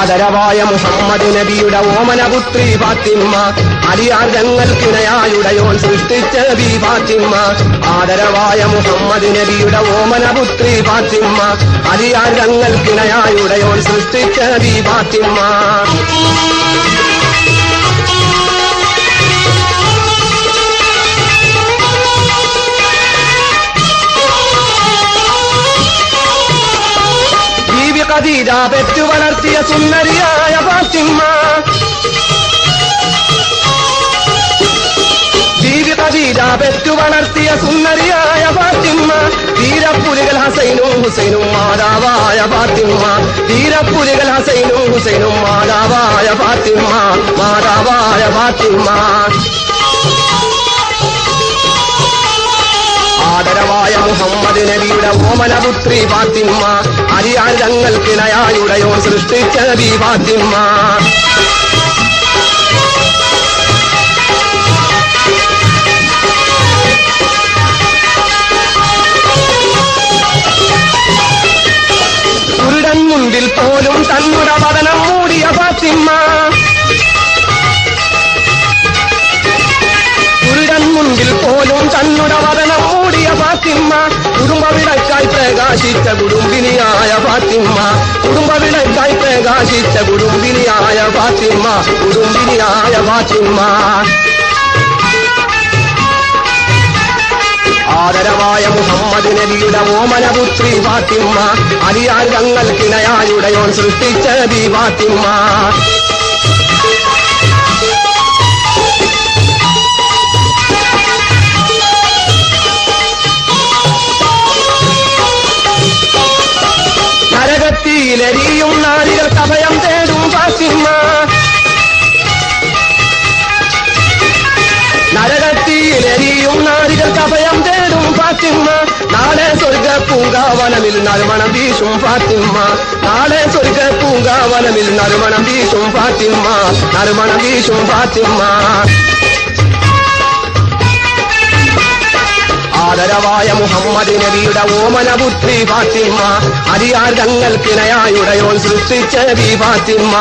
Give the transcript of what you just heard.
ആദരവായ മുഹമ്മദ് നബിയുടെ ഓമനപുത്രി ഫാത്തിമ്മ, അലിയാർ തങ്ങൾക്കിണയായുടയോൻ സൃഷ്ടിച്ച ബി ഫാത്തിമ്മ. ആദരവായ മുഹമ്മദ് നബിയുടെ ഓമനപുത്രി ഫാത്തിമ്മ, അലിയാർ തങ്ങൾക്കിണയായുടയോൻ സൃഷ്ടിച്ച ബി ഫാത്തിമ്മ. ഖദീജ പെറ്റു വളർത്തിയ സുന്ദരിയായ ഫാത്തിമ്മ, ബീവി ഖദീജ പെറ്റു വളർത്തിയ സുന്ദരിയായ ഫാത്തിമ്മ. ധീരപ്പുലികൾ ഹസൈനും ഹുസൈനും മാതാവായ ഫാത്തിമ്മ, ധീരപ്പുലികൾ ഹസൈനും ഹുസൈനും മാതാവായ ഫാത്തിമ്മ, മാതാവായ ഫാത്തിമ്മ. ആദരവായ മുഹമ്മദ് നബിയുടെ ഓമനപുത്രി ഫാത്തിമ്മ, അലിയാർ തങ്ങൾക്കിണയായുടയോൻ സൃഷ്ടിച്ച ബി ഫാത്തിമ്മ. കുരുടൻ മുൻപിൽ പോലും തന്നുടെ വദനം മൂടിയ ഫാത്തിമ്മ, കുരുടൻ മുൻപിൽ പോലും തന്നുടെ വദനം മൂടിയ ഫാത്തിമ്മ. കുടുംബവിളക്കായി പ്രകാശിച്ച കുടുംബിനിയായ ഫാത്തിമ്മ, കുടുംബവിളക്കായി പ്രകാശിച്ച കുടുംബിനിയായ ഫാത്തിമ്മ, കുടുംബിനിയായ ഫാത്തിമ്മ. ആദരവായ മുഹമ്മദ് നബിയുടെ ഓമനപുത്രി ഫാത്തിമ്മ, അലിയാർ തങ്ങൾക്കിണയായുടയോൻ സൃഷ്ടിച്ച ബി ഫാത്തിമ്മ. നരകത്തിയിലെരിയും നാരികൾക്ക് അഭയം തേടും ഫാത്തിമ്മ, നരകത്തിയിലെരിയും നാരികൾക്ക് അഭയം തേടും ഫാത്തിമ്മ. നാളെ സ്വർഗ പൂങ്കാവനമിൽ നറുമണം വീശും ഫാത്തിമ്മ, നാളെ സ്വർഗ പൂങ്കാവനമിൽ നറുമണം വീശും ഫാത്തിമ്മ, നറുമണം വീശും ഫാത്തിമ്മ. ആദരവായ മുഹമ്മദ് നബിയുടെ ഓമനപുത്രി ഫാത്തിമ്മ, അലിയാർ തങ്ങൾക്കിണയായുടയോൻ സൃഷ്ടിച്ച ബി ഫാത്തിമ്മ.